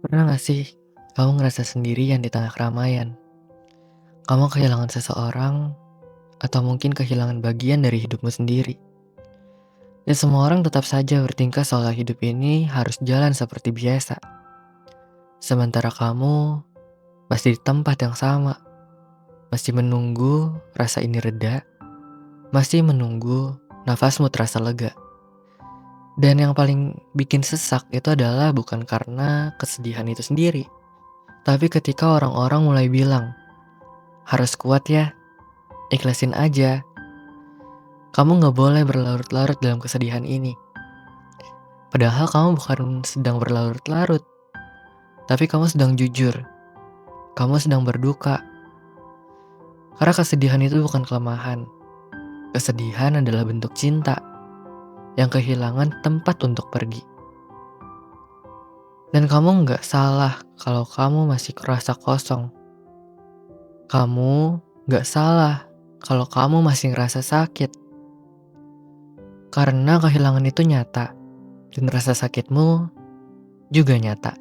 Pernah gak sih kamu ngerasa sendirian di tengah keramaian? Kamu kehilangan seseorang atau mungkin kehilangan bagian dari hidupmu sendiri. Dan semua orang tetap saja bertingkah seolah hidup ini harus jalan seperti biasa. Sementara kamu masih di tempat yang sama, masih menunggu rasa ini reda, masih menunggu nafasmu terasa lega. Dan yang paling bikin sesak itu adalah bukan karena kesedihan itu sendiri, tapi ketika orang-orang mulai bilang, harus kuat ya, ikhlasin aja. Kamu gak boleh berlarut-larut dalam kesedihan ini. Padahal kamu bukan sedang berlarut-larut, tapi kamu sedang jujur. Kamu sedang berduka. Karena kesedihan itu bukan kelemahan. Kesedihan adalah bentuk cinta yang kehilangan tempat untuk pergi. Dan kamu gak salah kalau kamu masih kerasa kosong. Kamu gak salah kalau kamu masih ngerasa sakit. Karena kehilangan itu nyata, dan rasa sakitmu juga nyata.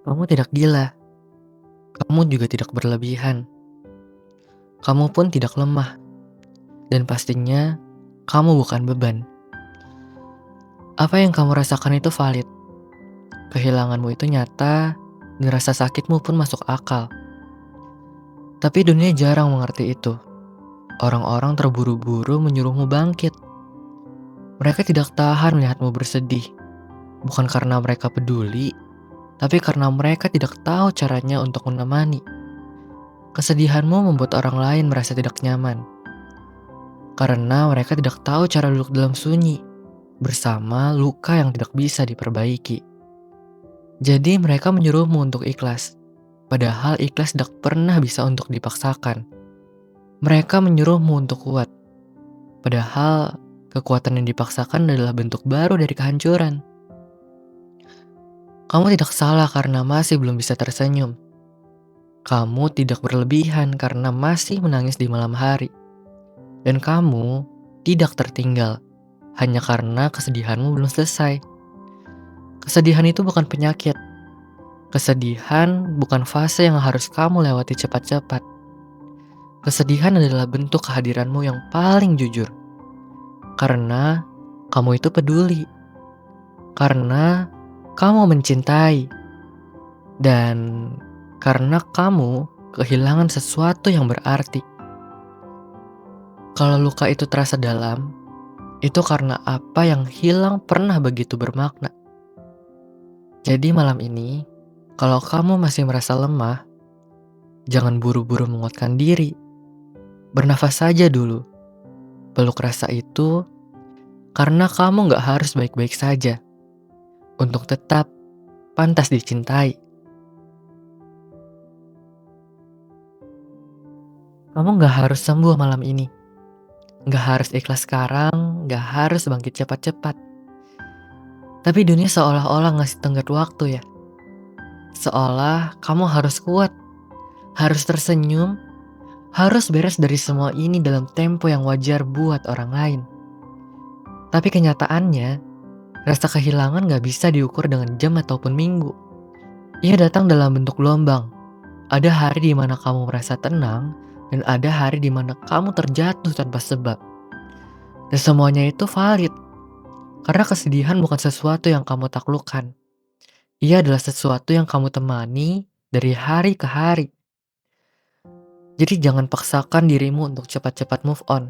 Kamu tidak gila, kamu juga tidak berlebihan. Kamu pun tidak lemah, dan pastinya kamu bukan beban. Apa yang kamu rasakan itu valid. Kehilanganmu itu nyata, dan rasa sakitmu pun masuk akal. Tapi dunia jarang mengerti itu. Orang-orang terburu-buru menyuruhmu bangkit. Mereka tidak tahan melihatmu bersedih. Bukan karena mereka peduli, tapi karena mereka tidak tahu caranya untuk menemani. Kesedihanmu membuat orang lain merasa tidak nyaman. Karena mereka tidak tahu cara duduk dalam sunyi, bersama luka yang tidak bisa diperbaiki. Jadi mereka menyuruhmu untuk ikhlas, padahal ikhlas tidak pernah bisa untuk dipaksakan. Mereka menyuruhmu untuk kuat, padahal kekuatan yang dipaksakan adalah bentuk baru dari kehancuran. Kamu tidak salah karena masih belum bisa tersenyum. Kamu tidak berlebihan karena masih menangis di malam hari. Dan kamu tidak tertinggal hanya karena kesedihanmu belum selesai. Kesedihan itu bukan penyakit. Kesedihan bukan fase yang harus kamu lewati cepat-cepat. Kesedihan adalah bentuk kehadiranmu yang paling jujur. Karena kamu itu peduli. Karena kamu mencintai. Dan karena kamu kehilangan sesuatu yang berarti. Kalau luka itu terasa dalam, itu karena apa yang hilang pernah begitu bermakna. Jadi malam ini, kalau kamu masih merasa lemah, jangan buru-buru menguatkan diri. Bernafas saja dulu. Peluk rasa itu, karena kamu gak harus baik-baik saja untuk tetap pantas dicintai. Kamu gak harus sembuh malam ini. Gak harus ikhlas sekarang, gak harus bangkit cepat-cepat. Tapi dunia seolah-olah ngasih tenggat waktu ya. Seolah kamu harus kuat, harus tersenyum, harus beres dari semua ini dalam tempo yang wajar buat orang lain. Tapi kenyataannya, rasa kehilangan gak bisa diukur dengan jam ataupun minggu. Ia datang dalam bentuk gelombang. Ada hari di mana kamu merasa tenang, dan ada hari di mana kamu terjatuh tanpa sebab. Dan semuanya itu valid. Karena kesedihan bukan sesuatu yang kamu taklukkan. Ia adalah sesuatu yang kamu temani dari hari ke hari. Jadi jangan paksakan dirimu untuk cepat-cepat move on.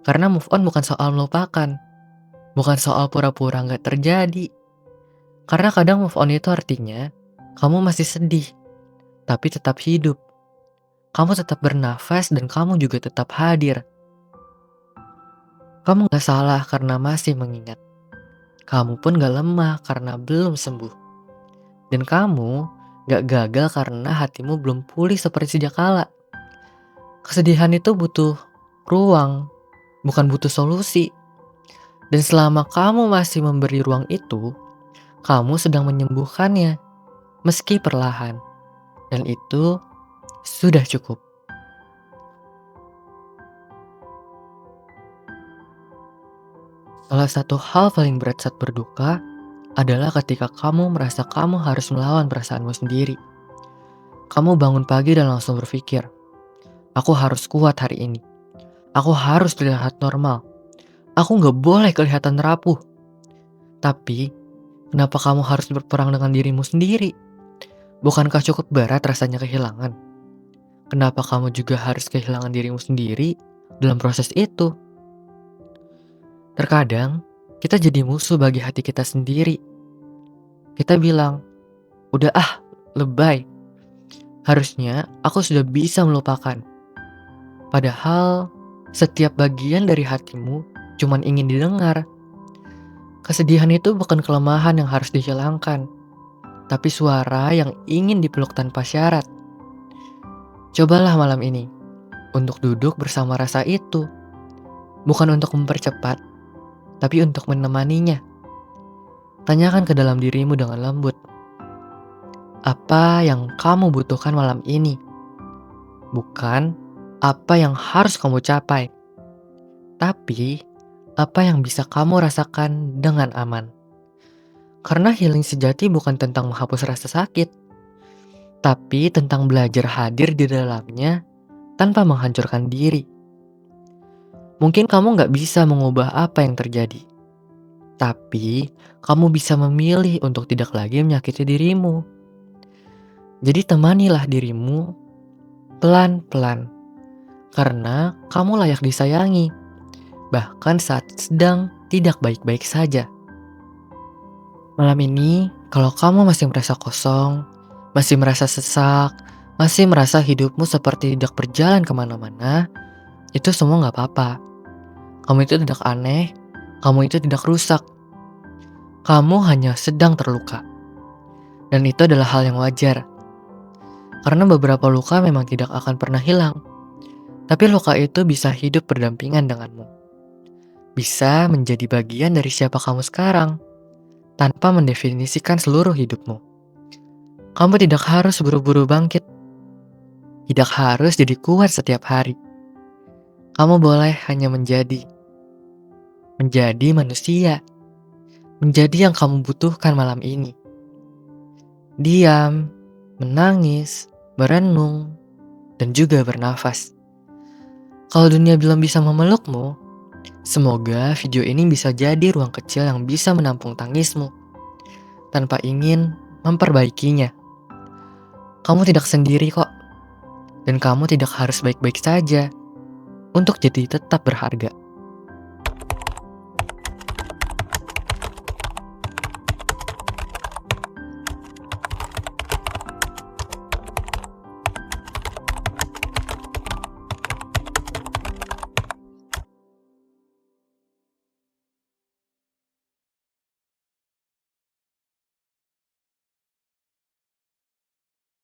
Karena move on bukan soal melupakan. Bukan soal pura-pura gak terjadi. Karena kadang move on itu artinya kamu masih sedih, tapi tetap hidup. Kamu tetap bernafas dan kamu juga tetap hadir. Kamu gak salah karena masih mengingat. Kamu pun gak lemah karena belum sembuh. Dan kamu gak gagal karena hatimu belum pulih seperti sejak kala. Kesedihan itu butuh ruang, bukan butuh solusi. Dan selama kamu masih memberi ruang itu, kamu sedang menyembuhkannya, meski perlahan. Dan itu sudah cukup. Salah satu hal paling berat saat berduka adalah ketika kamu merasa kamu harus melawan perasaanmu sendiri. Kamu bangun pagi dan langsung berpikir, aku harus kuat hari ini. Aku harus terlihat normal. Aku nggak boleh kelihatan rapuh. Tapi, kenapa kamu harus berperang dengan dirimu sendiri? Bukankah cukup berat rasanya kehilangan? Kenapa kamu juga harus kehilangan dirimu sendiri dalam proses itu? Terkadang, kita jadi musuh bagi hati kita sendiri. Kita bilang, udah lebay. Harusnya aku sudah bisa melupakan. Padahal, setiap bagian dari hatimu cuman ingin didengar. Kesedihan itu bukan kelemahan yang harus dihilangkan, tapi suara yang ingin dipeluk tanpa syarat. Cobalah malam ini untuk duduk bersama rasa itu, bukan untuk mempercepat, tapi untuk menemaninya. Tanyakan ke dalam dirimu dengan lembut, apa yang kamu butuhkan malam ini? Bukan apa yang harus kamu capai, tapi apa yang bisa kamu rasakan dengan aman. Karena healing sejati bukan tentang menghapus rasa sakit, tapi tentang belajar hadir di dalamnya tanpa menghancurkan diri. Mungkin kamu gak bisa mengubah apa yang terjadi, tapi kamu bisa memilih untuk tidak lagi menyakiti dirimu. Jadi temanilah dirimu pelan-pelan, karena kamu layak disayangi, bahkan saat sedang tidak baik-baik saja. Malam ini, kalau kamu masih merasa kosong, masih merasa sesak, masih merasa hidupmu seperti tidak berjalan kemana-mana, itu semua gak apa-apa. Kamu itu tidak aneh, kamu itu tidak rusak. Kamu hanya sedang terluka. Dan itu adalah hal yang wajar. Karena beberapa luka memang tidak akan pernah hilang. Tapi luka itu bisa hidup berdampingan denganmu. Bisa menjadi bagian dari siapa kamu sekarang, tanpa mendefinisikan seluruh hidupmu. Kamu tidak harus buru-buru bangkit. Tidak harus jadi kuat setiap hari. Kamu boleh hanya menjadi manusia. Menjadi yang kamu butuhkan malam ini. Diam, menangis, merenung, dan juga bernafas. Kalau dunia belum bisa memelukmu, semoga video ini bisa jadi ruang kecil yang bisa menampung tangismu, tanpa ingin memperbaikinya. Kamu tidak sendiri kok, dan kamu tidak harus baik-baik saja untuk jadi tetap berharga.